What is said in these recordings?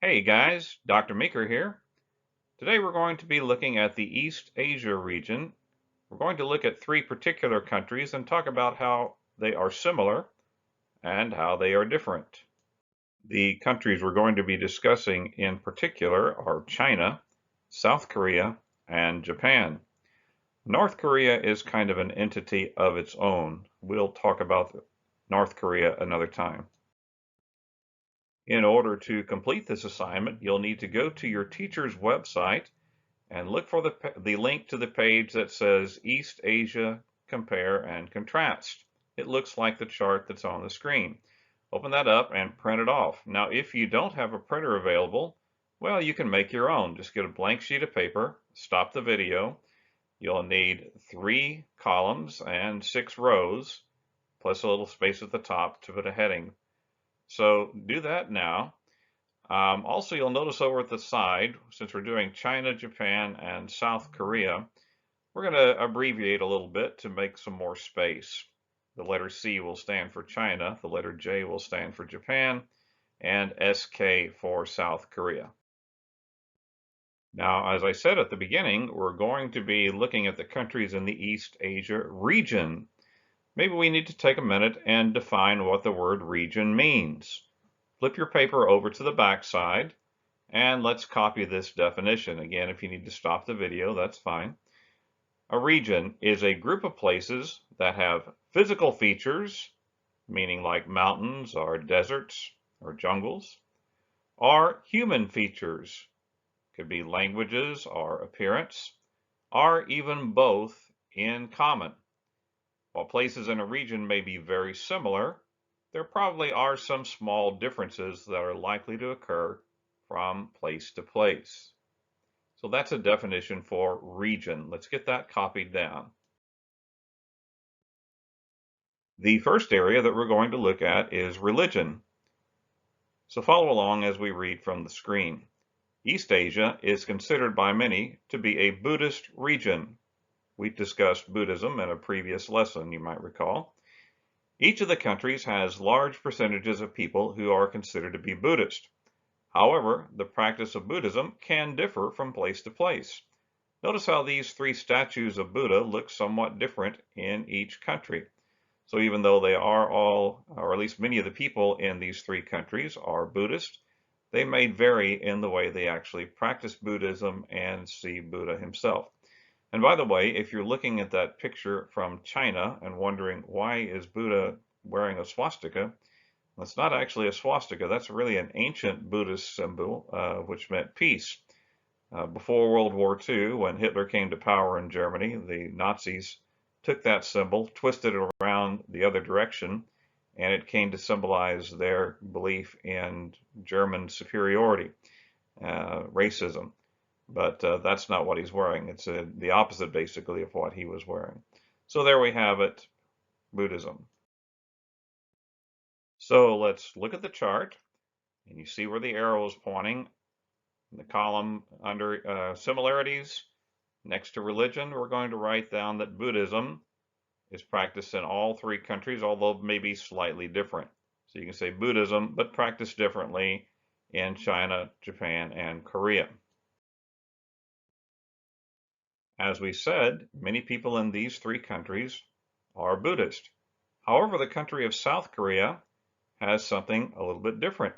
Hey guys, Dr. Meeker here. Today we're going to be looking at the East Asia region. We're going to look at three particular countries and talk about how they are similar and how they are different. The countries we're going to be discussing in particular are China, South Korea, and Japan. North Korea is kind of an entity of its own. We'll talk about North Korea another time. In order to complete this assignment, you'll need to go to your teacher's website and look for the link to the page that says East Asia Compare and Contrast. It looks like the chart that's on the screen. Open that up and print it off. Now, if you don't have a printer available, well, you can make your own. Just get a blank sheet of paper, stop the video. You'll need 3 columns and 6 rows, plus a little space at the top to put a heading. So do that now. Also, you'll notice over at the side, since we're doing China, Japan, and South Korea, we're going to abbreviate a little bit to make some more space. The letter C will stand for China, the letter J will stand for Japan, and SK for South Korea. Now, as I said at the beginning, we're going to be looking at the countries in the East Asia region. Maybe we need to take a minute and define what the word region means. Flip your paper over to the back side, and let's copy this definition. Again, if you need to stop the video, that's fine. A region is a group of places that have physical features, meaning like mountains or deserts or jungles, or human features, could be languages or appearance, or even both in common. While places in a region may be very similar, there probably are some small differences that are likely to occur from place to place. So that's a definition for region. Let's get that copied down. The first area that we're going to look at is religion. So follow along as we read from the screen. East Asia is considered by many to be a Buddhist region. We discussed Buddhism in a previous lesson, you might recall. Each of the countries has large percentages of people who are considered to be Buddhist. However, the practice of Buddhism can differ from place to place. Notice how these 3 statues of Buddha look somewhat different in each country. So even though they are all, or at least many of the people in these 3 countries are Buddhist, they may vary in the way they actually practice Buddhism and see Buddha himself. And by the way, if you're looking at that picture from China and wondering why is Buddha wearing a swastika, well, it's not actually a swastika. That's really an ancient Buddhist symbol, which meant peace. Before World War II, when Hitler came to power in Germany, the Nazis took that symbol, twisted it around the other direction, and it came to symbolize their belief in German superiority, racism. But that's not what he's wearing. It's the opposite, basically, of what he was wearing. So there we have it, Buddhism. So let's look at the chart, and you see where the arrow is pointing. In the column under similarities, next to religion, we're going to write down that Buddhism is practiced in all 3 countries, although maybe slightly different. So you can say Buddhism, but practiced differently in China, Japan, and Korea. As we said, many people in these 3 countries are Buddhist. However, the country of South Korea has something a little bit different.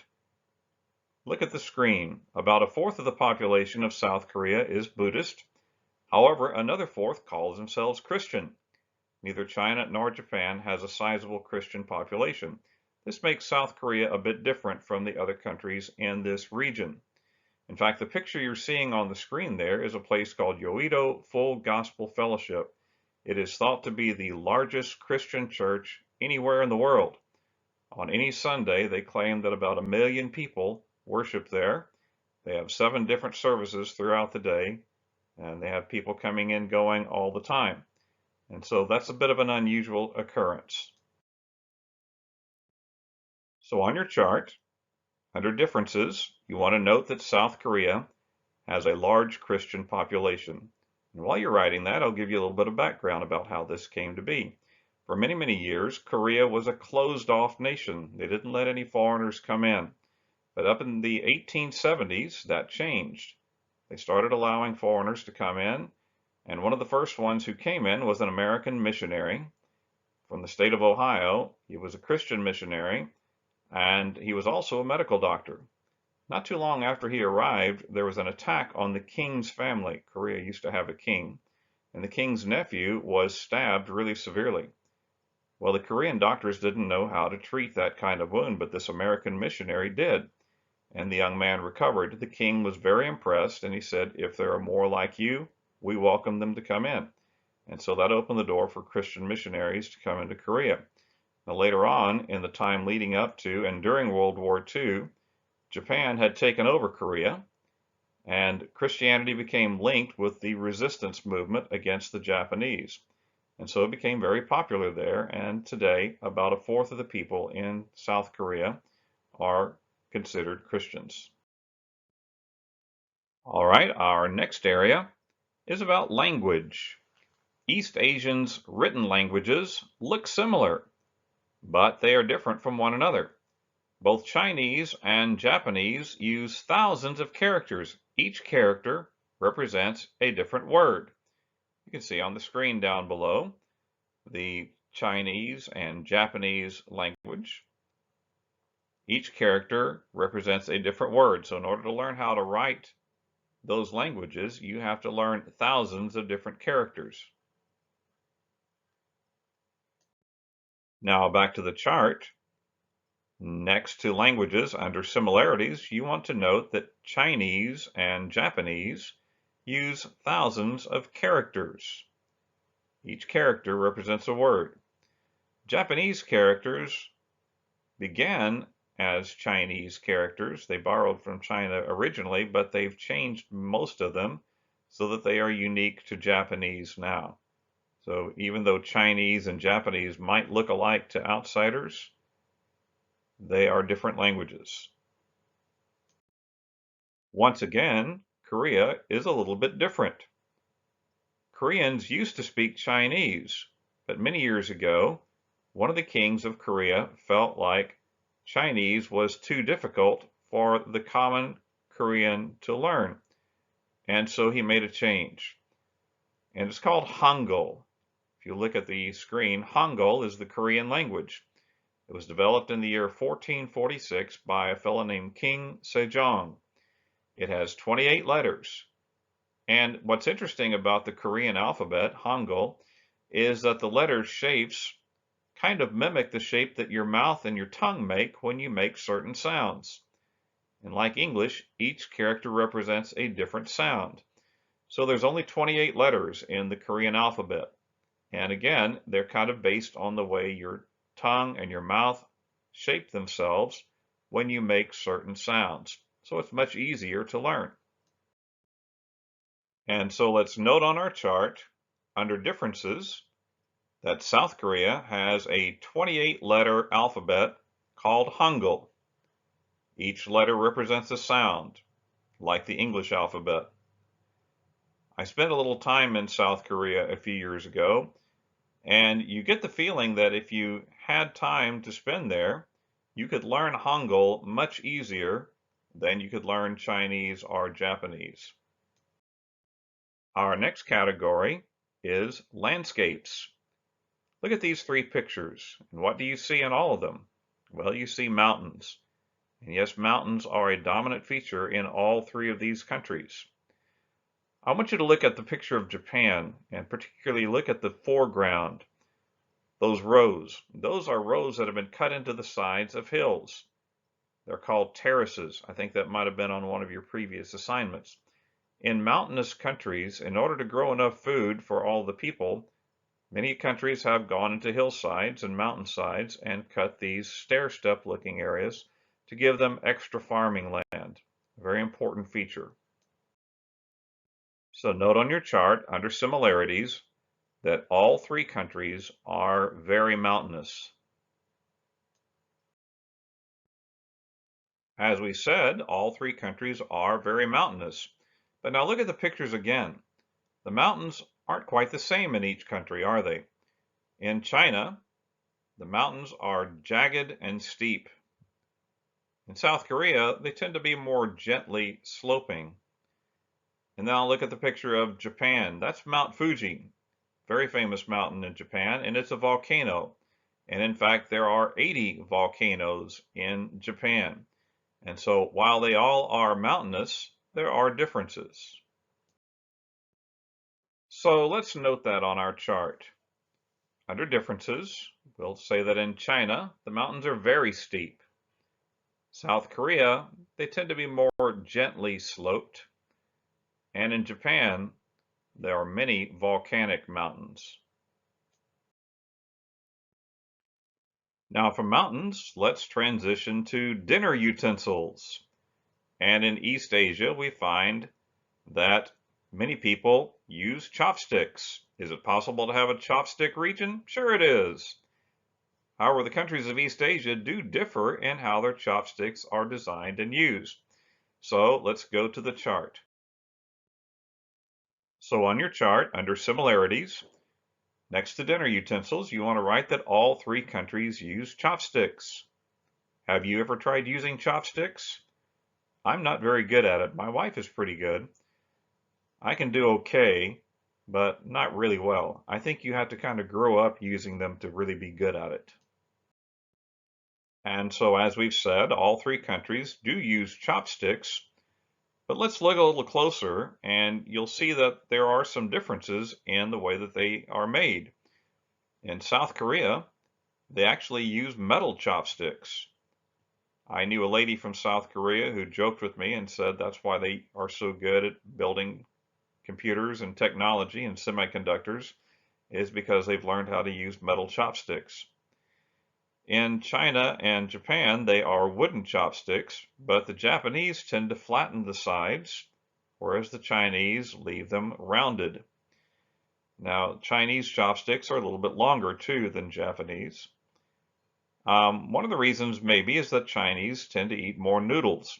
Look at the screen. About a fourth of the population of South Korea is Buddhist. However, another fourth calls themselves Christian. Neither China nor Japan has a sizable Christian population. This makes South Korea a bit different from the other countries in this region. In fact, the picture you're seeing on the screen there is a place called Yoido Full Gospel Fellowship. It is thought to be the largest Christian church anywhere in the world. On any Sunday, they claim that about 1 million people worship there. They have 7 different services throughout the day, and they have people coming and going all the time. And so that's a bit of an unusual occurrence. So on your chart, under differences, you want to note that South Korea has a large Christian population. And while you're writing that, I'll give you a little bit of background about how this came to be. For many years, Korea was a closed-off nation. They didn't let any foreigners come in. But up in the 1870s, that changed. They started allowing foreigners to come in, and one of the first ones who came in was an American missionary from the state of Ohio. He was a Christian missionary, and he was also a medical doctor. Not too long after he arrived, there was an attack on the king's family. Korea used to have a king, and the king's nephew was stabbed really severely. Well, the Korean doctors didn't know how to treat that kind of wound, but this American missionary did, and the young man recovered. The king was very impressed, and he said, "If there are more like you, we welcome them to come in." And so that opened the door for Christian missionaries to come into Korea. Now, later on, in the time leading up to and during World War II, Japan had taken over Korea, and Christianity became linked with the resistance movement against the Japanese. And so it became very popular there, and today about a fourth of the people in South Korea are considered Christians. All right, our next area is about language. East Asians' written languages look similar, but they are different from one another. Both Chinese and Japanese use thousands of characters. Each character represents a different word. You can see on the screen down below the Chinese and Japanese language. Each character represents a different word. So in order to learn how to write those languages, you have to learn thousands of different characters. Now back to the chart. Next to languages, under similarities, you want to note that Chinese and Japanese use thousands of characters. Each character represents a word. Japanese characters began as Chinese characters. They borrowed from China originally, but they've changed most of them so that they are unique to Japanese now. So even though Chinese and Japanese might look alike to outsiders, they are different languages. Once again, Korea is a little bit different. Koreans used to speak Chinese, but many years ago, one of the kings of Korea felt like Chinese was too difficult for the common Korean to learn, and so he made a change. And it's called Hangul. If you look at the screen, Hangul is the Korean language. It was developed in the year 1446 by a fellow named King Sejong. It has 28 letters. And what's interesting about the Korean alphabet, Hangul, is that the letter shapes kind of mimic the shape that your mouth and your tongue make when you make certain sounds. And like English, each character represents a different sound. So there's only 28 letters in the Korean alphabet. And again, they're kind of based on the way your tongue and your mouth shape themselves when you make certain sounds. So it's much easier to learn. And so let's note on our chart, under differences, that South Korea has a 28-letter alphabet called Hangul. Each letter represents a sound, like the English alphabet. I spent a little time in South Korea a few years ago, and you get the feeling that if you had time to spend there, you could learn Hangul much easier than you could learn Chinese or Japanese. Our next category is landscapes. Look at these three pictures, and what do you see in all of them? Well, you see mountains. And yes, mountains are a dominant feature in all three of these countries. I want you to look at the picture of Japan, and particularly look at the foreground. Those rows. Those are rows that have been cut into the sides of hills. They're called terraces. I think that might have been on one of your previous assignments. In mountainous countries, in order to grow enough food for all the people, many countries have gone into hillsides and mountainsides and cut these stair-step looking areas to give them extra farming land. A very important feature. So note on your chart, under similarities, that all three countries are very mountainous. As we said, all three countries are very mountainous. But now look at the pictures again. The mountains aren't quite the same in each country, are they? In China, the mountains are jagged and steep. In South Korea, they tend to be more gently sloping. And now look at the picture of Japan. That's Mount Fuji, very famous mountain in Japan, and it's a volcano. And in fact, there are 80 volcanoes in Japan. And so while they all are mountainous, there are differences. So let's note that on our chart. Under differences, we'll say that in China, the mountains are very steep. South Korea, they tend to be more gently sloped. And in Japan, there are many volcanic mountains. Now from mountains, let's transition to dinner utensils. And in East Asia, we find that many people use chopsticks. Is it possible to have a chopstick region? Sure it is. However, the countries of East Asia do differ in how their chopsticks are designed and used. So let's go to the chart. So on your chart, under similarities, next to dinner utensils, you want to write that all three countries use chopsticks. Have you ever tried using chopsticks? I'm not very good at it. My wife is pretty good. I can do okay, but not really well. I think you have to kind of grow up using them to really be good at it. And so, as we've said, all three countries do use chopsticks, but let's look a little closer and you'll see that there are some differences in the way that they are made. In South Korea, they actually use metal chopsticks. I knew a lady from South Korea who joked with me and said that's why they are so good at building computers and technology and semiconductors, is because they've learned how to use metal chopsticks. In China and Japan, they are wooden chopsticks, but the Japanese tend to flatten the sides, whereas the Chinese leave them rounded. Now, Chinese chopsticks are a little bit longer too than Japanese. One of the reasons maybe is that Chinese tend to eat more noodles.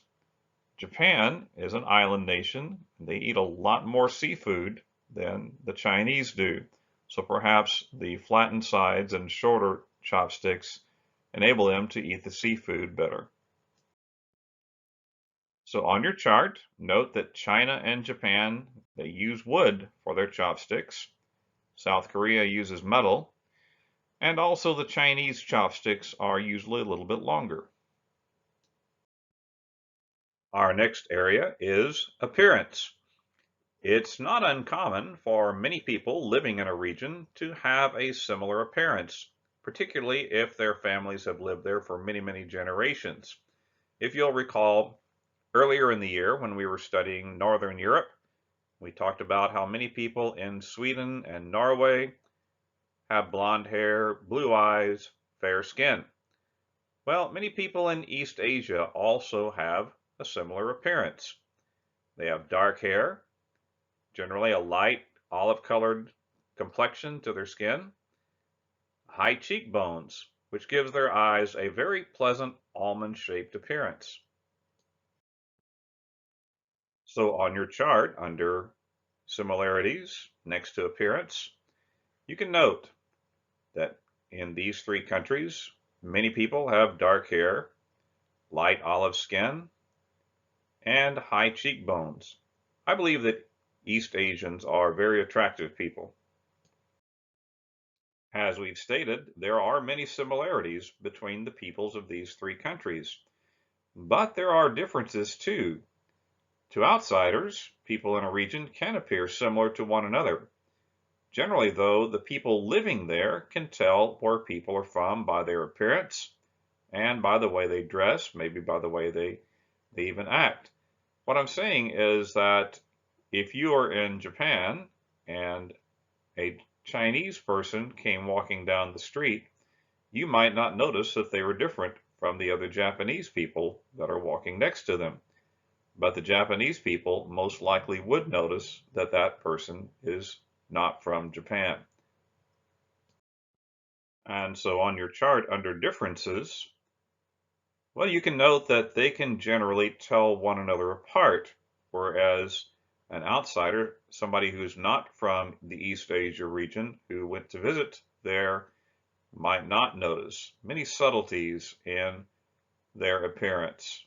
Japan is an island nation. They eat a lot more seafood than the Chinese do. So perhaps the flattened sides and shorter chopsticks enable them to eat the seafood better. So on your chart, note that China and Japan, they use wood for their chopsticks. South Korea uses metal. And also the Chinese chopsticks are usually a little bit longer. Our next area is appearance. It's not uncommon for many people living in a region to have a similar appearance, particularly if their families have lived there for many, many generations. If you'll recall, earlier in the year when we were studying Northern Europe, we talked about how many people in Sweden and Norway have blonde hair, blue eyes, fair skin. Well, many people in East Asia also have a similar appearance. They have dark hair, generally a light olive-colored complexion to their skin, high cheekbones, which gives their eyes a very pleasant almond-shaped appearance. So on your chart, under similarities next to appearance, you can note that in these three countries, many people have dark hair, light olive skin, and high cheekbones. I believe that East Asians are very attractive people. As we've stated, there are many similarities between the peoples of these three countries, but there are differences too. To outsiders, people in a region can appear similar to one another. Generally, though, the people living there can tell where people are from by their appearance and by the way they dress, maybe by the way they even act. What I'm saying is that if you are in Japan and a Chinese person came walking down the street, you might not notice that they were different from the other Japanese people that are walking next to them. But the Japanese people most likely would notice that that person is not from Japan. And so on your chart under differences, well, you can note that they can generally tell one another apart, whereas an outsider, somebody who's not from the East Asia region who went to visit there, might not notice many subtleties in their appearance.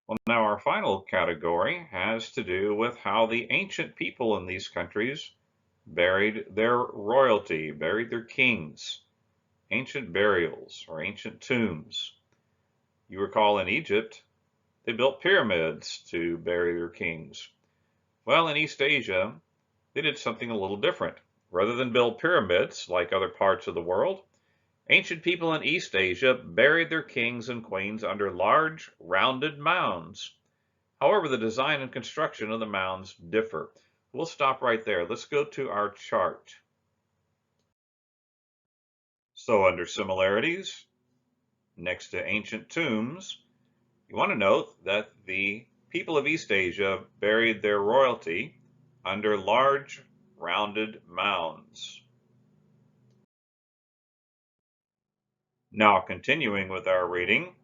Well, now our final category has to do with how the ancient people in these countries buried their royalty, buried their kings, ancient burials or ancient tombs. You recall in Egypt, they built pyramids to bury their kings. Well, in East Asia, they did something a little different. Rather than build pyramids like other parts of the world, ancient people in East Asia buried their kings and queens under large, rounded mounds. However, the design and construction of the mounds differ. We'll stop right there. Let's go to our chart. So under similarities, next to ancient tombs, you want to note that the people of East Asia buried their royalty under large, rounded mounds. Now, continuing with our reading,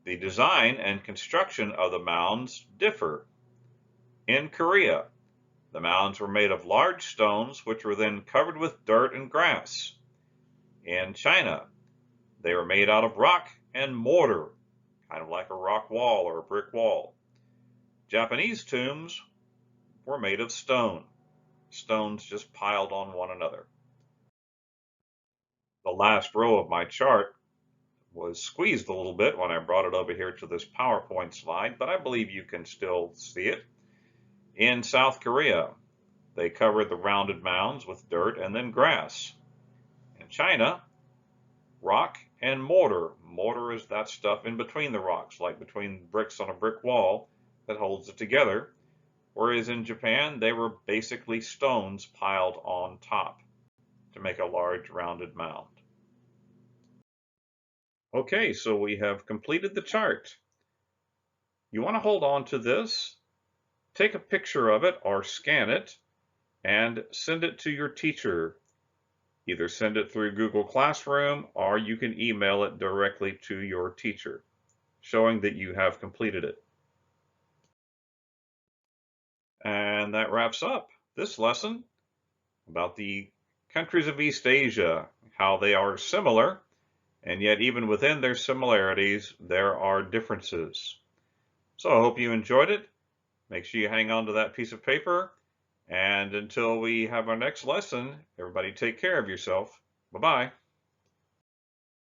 the design and construction of the mounds differ. In Korea, the mounds were made of large stones which were then covered with dirt and grass. In China, they were made out of rock and mortar, kind of like a rock wall or a brick wall. Japanese tombs were made of stone, stones just piled on one another. The last row of my chart was squeezed a little bit when I brought it over here to this PowerPoint slide, but I believe you can still see it. In South Korea, they covered the rounded mounds with dirt and then grass. In China, rock and mortar. Mortar is that stuff in between the rocks, like between bricks on a brick wall that holds it together. Whereas in Japan, they were basically stones piled on top to make a large rounded mound. Okay, so we have completed the chart. You want to hold on to this, take a picture of it or scan it, and send it to your teacher. Either send it through Google Classroom or you can email it directly to your teacher, showing that you have completed it. And that wraps up this lesson about the countries of East Asia, how they are similar, and yet even within their similarities, there are differences. So I hope you enjoyed it. Make sure you hang on to that piece of paper. And until we have our next lesson, everybody take care of yourself. Bye-bye.